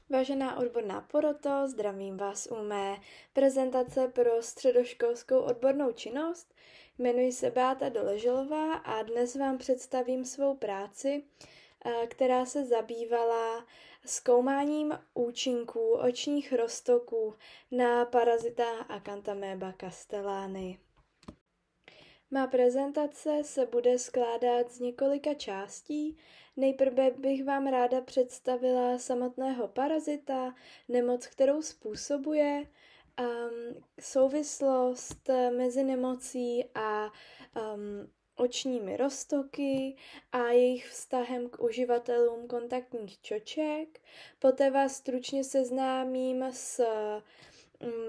Vážená odborná poroto, zdravím vás u mé prezentace pro středoškolskou odbornou činnost. Jmenuji se Beata Doleželová a dnes vám představím svou práci, která se zabývala zkoumáním účinků očních roztoků na parazita Acanthamoeba castellani. Má prezentace se bude skládat z několika částí. Nejprve bych vám ráda představila samotného parazita, nemoc, kterou způsobuje, souvislost mezi nemocí a očními roztoky a jejich vztahem k uživatelům kontaktních čoček. Poté vás stručně seznámím s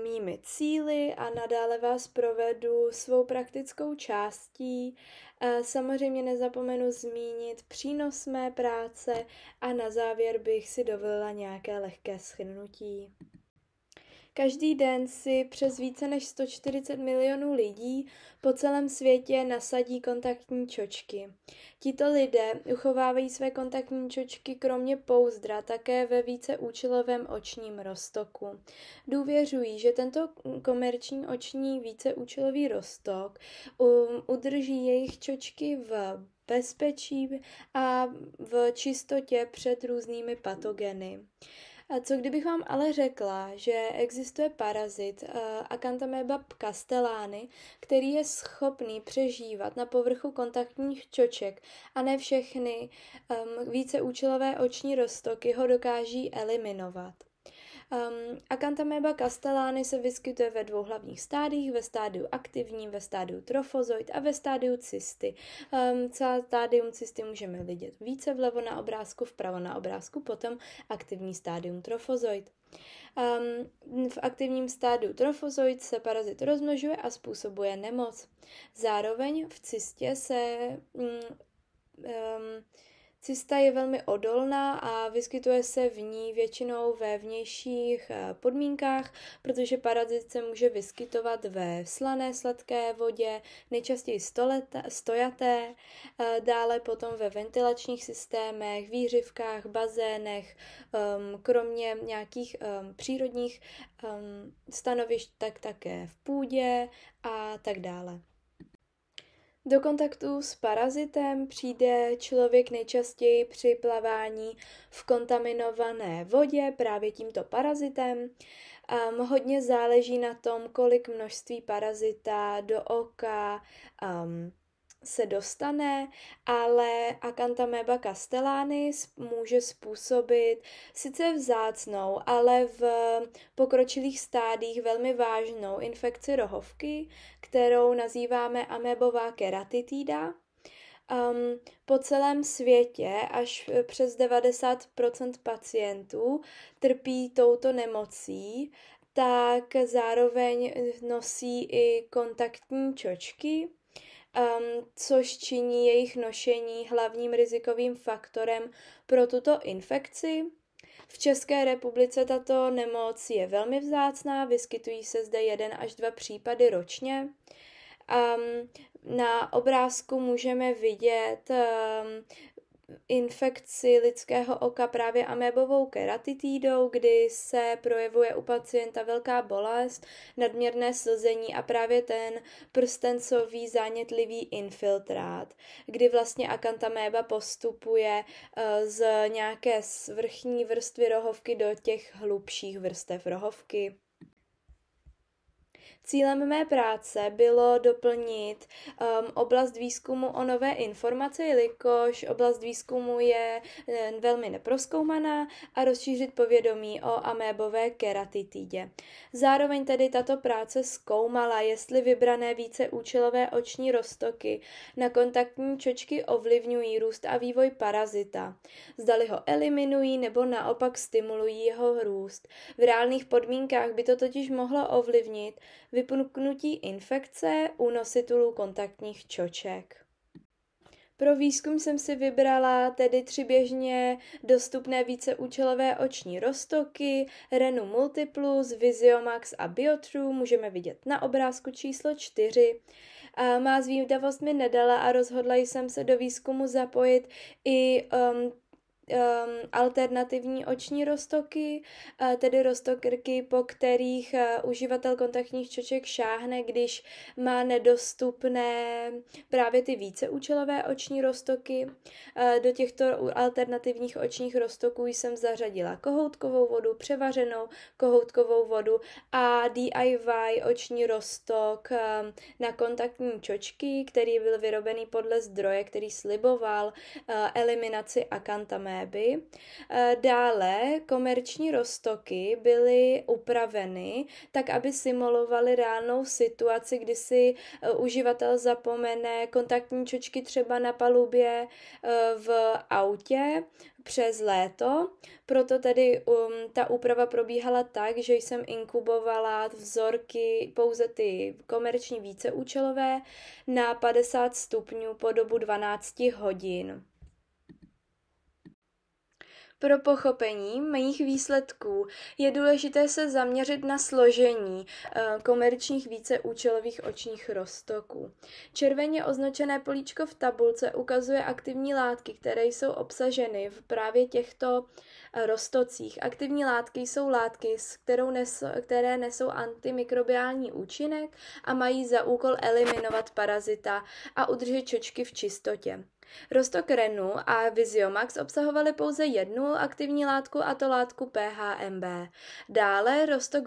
mými cíli a nadále vás provedu svou praktickou částí. Samozřejmě nezapomenu zmínit přínos mé práce a na závěr bych si dovolila nějaké lehké shrnutí. Každý den si přes více než 140 milionů lidí po celém světě nasadí kontaktní čočky. Tito lidé uchovávají své kontaktní čočky kromě pouzdra také ve víceúčelovém očním roztoku. Důvěřují, že tento komerční oční víceúčelový roztok udrží jejich čočky v bezpečí a v čistotě před různými patogeny. A co kdybych vám ale řekla, že existuje parazit Acanthamoeba castellani, který je schopný přežívat na povrchu kontaktních čoček a ne všechny víceúčelové oční roztoky ho dokáží eliminovat. Acanthamoeba castellani se vyskytuje ve dvou hlavních stádiích, ve stádiu aktivní, ve stádiu trofozoid a ve stádiu cysty. Celá stádium cysty můžeme vidět více vlevo na obrázku, vpravo na obrázku, potom aktivní stádium trofozoid. V aktivním stádiu trofozoid se parazit rozmnožuje a způsobuje nemoc. Zároveň v cystě cysta je velmi odolná a vyskytuje se v ní většinou ve vnějších podmínkách, protože parazit se může vyskytovat ve slané, sladké vodě, nejčastěji stojaté, dále potom ve ventilačních systémech, výřivkách, bazénech, kromě nějakých přírodních stanovišť, tak také v půdě a tak dále. Do kontaktu s parazitem přijde člověk nejčastěji při plavání v kontaminované vodě právě tímto parazitem. Hodně záleží na tom, kolik množství parazita do oka se dostane, ale Acanthamoeba castellani může způsobit sice vzácnou, ale v pokročilých stádiích velmi vážnou infekci rohovky, kterou nazýváme amébová keratitida. Po celém světě až přes 90% pacientů trpí touto nemocí, tak zároveň nosí i kontaktní čočky, což činí jejich nošení hlavním rizikovým faktorem pro tuto infekci. V České republice tato nemoc je velmi vzácná, vyskytují se zde 1 až 2 případy ročně. Na obrázku můžeme vidět infekci lidského oka právě amébovou keratitidou, kdy se projevuje u pacienta velká bolest, nadměrné slzení a právě ten prstencový zánětlivý infiltrát, kdy vlastně Acanthamoeba postupuje z nějaké vrchní vrstvy rohovky do těch hlubších vrstev rohovky. Cílem mé práce bylo doplnit oblast výzkumu o nové informace, jelikož oblast výzkumu je velmi neprozkoumaná, a rozšířit povědomí o amébové keratitidě. Zároveň tedy tato práce zkoumala, jestli vybrané víceúčelové oční roztoky na kontaktní čočky ovlivňují růst a vývoj parazita. Zdali ho eliminují nebo naopak stimulují jeho růst. V reálných podmínkách by to totiž mohlo ovlivnit vypuknutí infekce u nositelů kontaktních čoček. Pro výzkum jsem si vybrala tedy 3 běžně dostupné víceúčelové oční roztoky, Renu Multiplus, Viziomax a Biotrue, můžeme vidět na obrázku číslo 4. Má zvídavost mi nedala a rozhodla jsem se do výzkumu zapojit i alternativní oční roztoky, tedy roztoky, po kterých uživatel kontaktních čoček šáhne, když má nedostupné právě ty víceúčelové oční roztoky. Do těchto alternativních očních roztoků jsem zařadila kohoutkovou vodu, převařenou kohoutkovou vodu a DIY oční roztok na kontaktní čočky, který byl vyrobený podle zdroje, který sliboval eliminaci akantaméby. Dále komerční roztoky byly upraveny tak, aby simulovaly reálnou situaci, kdy si uživatel zapomene kontaktní čočky třeba na palubě v autě přes léto. Proto tedy ta úprava probíhala tak, že jsem inkubovala vzorky pouze ty komerční víceúčelové na 50 stupňů po dobu 12 hodin. Pro pochopení mých výsledků je důležité se zaměřit na složení komerčních víceúčelových očních roztoků. Červeně označené políčko v tabulce ukazuje aktivní látky, které jsou obsaženy v právě těchto roztocích. Aktivní látky jsou látky, které nesou antimikrobiální účinek a mají za úkol eliminovat parazita a udržet čočky v čistotě. Roztok Renu a Viziomax obsahovaly pouze jednu aktivní látku, a to látku PHMB. Dále roztok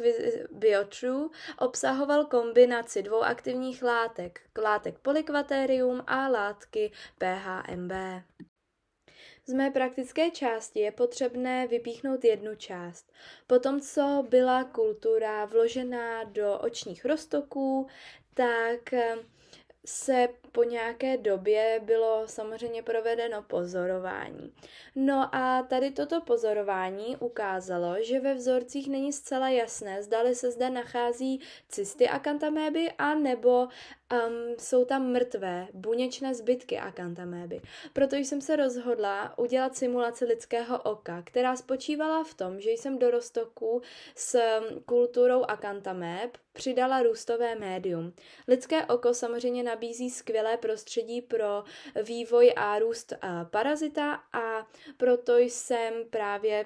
Biotrue obsahoval kombinaci dvou aktivních látek Polyquaterium a látky PHMB. Z mé praktické části je potřebné vypíchnout jednu část. Potom, co byla kultura vložená do očních roztoků, tak se po nějaké době bylo samozřejmě provedeno pozorování. No a tady toto pozorování ukázalo, že ve vzorcích není zcela jasné, zdali se zde nachází cysty akantaméby a nebo jsou tam mrtvé, buněčné zbytky akantaméby. Proto jsem se rozhodla udělat simulaci lidského oka, která spočívala v tom, že jsem do roztoku s kulturou akantaméb přidala růstové médium. Lidské oko samozřejmě nabízí skvělé prostředí pro vývoj a růst parazita a proto jsem právě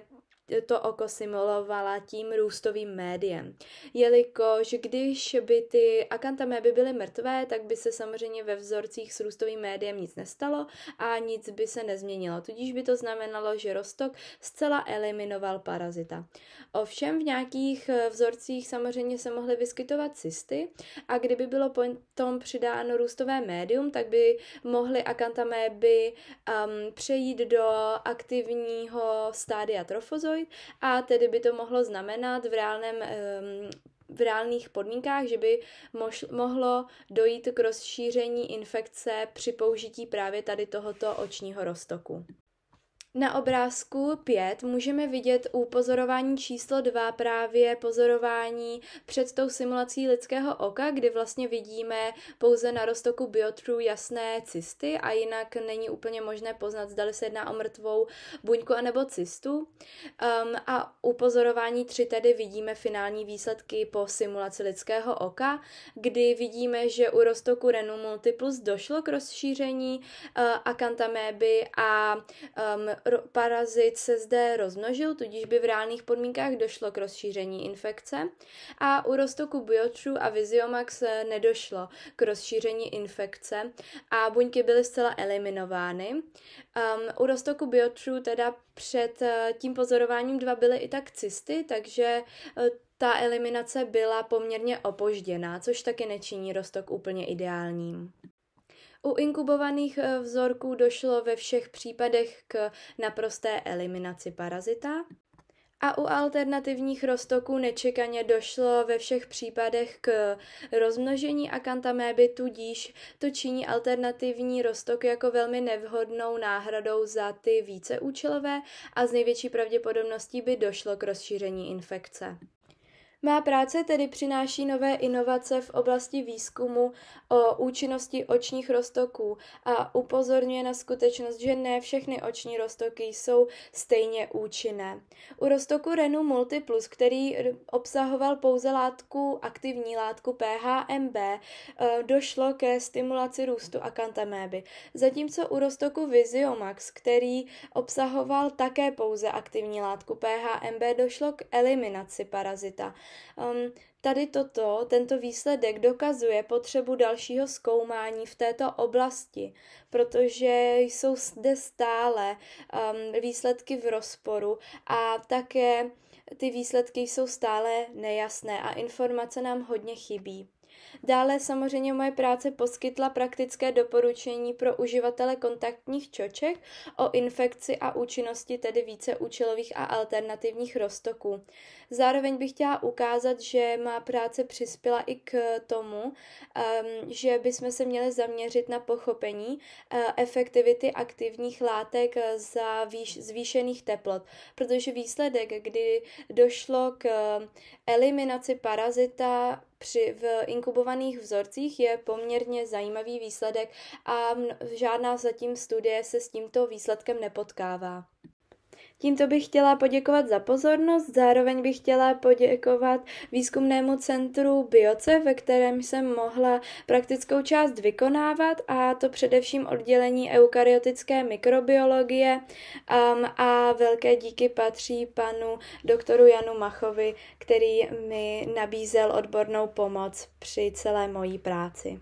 to oko simulovala tím růstovým médiem. Jelikož když by ty akantaméby byly mrtvé, tak by se samozřejmě ve vzorcích s růstovým médiem nic nestalo a nic by se nezměnilo. Tudíž by to znamenalo, že roztok zcela eliminoval parazita. Ovšem v nějakých vzorcích samozřejmě se mohly vyskytovat cysty a kdyby bylo potom přidáno růstové médium, tak by mohly akantaméby přejít do aktivního stádia trofozoid a tedy by to mohlo znamenat v reálných podmínkách, že by mohlo dojít k rozšíření infekce při použití právě tady tohoto očního roztoku. Na obrázku 5 můžeme vidět u pozorování číslo 2 právě pozorování před tou simulací lidského oka, kdy vlastně vidíme pouze na roztoku Biotrue jasné cysty a jinak není úplně možné poznat, zda se jedná o mrtvou buňku anebo cystu. A u pozorování 3 tedy vidíme finální výsledky po simulaci lidského oka, kdy vidíme, že u roztoku Renu multiplus došlo k rozšíření akantaméby a parazit se zde rozmnožil, tudíž by v reálných podmínkách došlo k rozšíření infekce a u roztoku Biotrue a Viziomax nedošlo k rozšíření infekce a buňky byly zcela eliminovány. U roztoku Biotrue teda před tím pozorováním 2 byly i tak cysty, takže ta eliminace byla poměrně opožděná, což taky nečiní roztok úplně ideálním. U inkubovaných vzorků došlo ve všech případech k naprosté eliminaci parazita a u alternativních roztoků nečekaně došlo ve všech případech k rozmnožení akantaméby, tudíž to činí alternativní roztok jako velmi nevhodnou náhradou za ty víceúčelové a z největší pravděpodobností by došlo k rozšíření infekce. Má práce tedy přináší nové inovace v oblasti výzkumu o účinnosti očních roztoků a upozorňuje na skutečnost, že ne všechny oční roztoky jsou stejně účinné. U roztoku Renu multiplus, který obsahoval pouze aktivní látku PHMB, došlo ke stimulaci růstu akantaméby. Zatímco u roztoku Viziomax, který obsahoval také pouze aktivní látku PHMB, došlo k eliminaci parazita. Tento výsledek dokazuje potřebu dalšího zkoumání v této oblasti, protože jsou zde stále výsledky v rozporu a také ty výsledky jsou stále nejasné a informace nám hodně chybí. Dále samozřejmě moje práce poskytla praktické doporučení pro uživatele kontaktních čoček o infekci a účinnosti tedy víceúčelových a alternativních roztoků. Zároveň bych chtěla ukázat, že má práce přispěla i k tomu, že bychom se měli zaměřit na pochopení efektivity aktivních látek za zvýšených teplot, protože výsledek, kdy došlo k eliminaci parazita v inkubovaných vzorcích, je poměrně zajímavý výsledek a žádná zatím studie se s tímto výsledkem nepotkává. Tímto bych chtěla poděkovat za pozornost, zároveň bych chtěla poděkovat výzkumnému centru Bioce, ve kterém jsem mohla praktickou část vykonávat, a to především oddělení eukaryotické mikrobiologie, a velké díky patří panu doktoru Janu Machovi, který mi nabízel odbornou pomoc při celé mojí práci.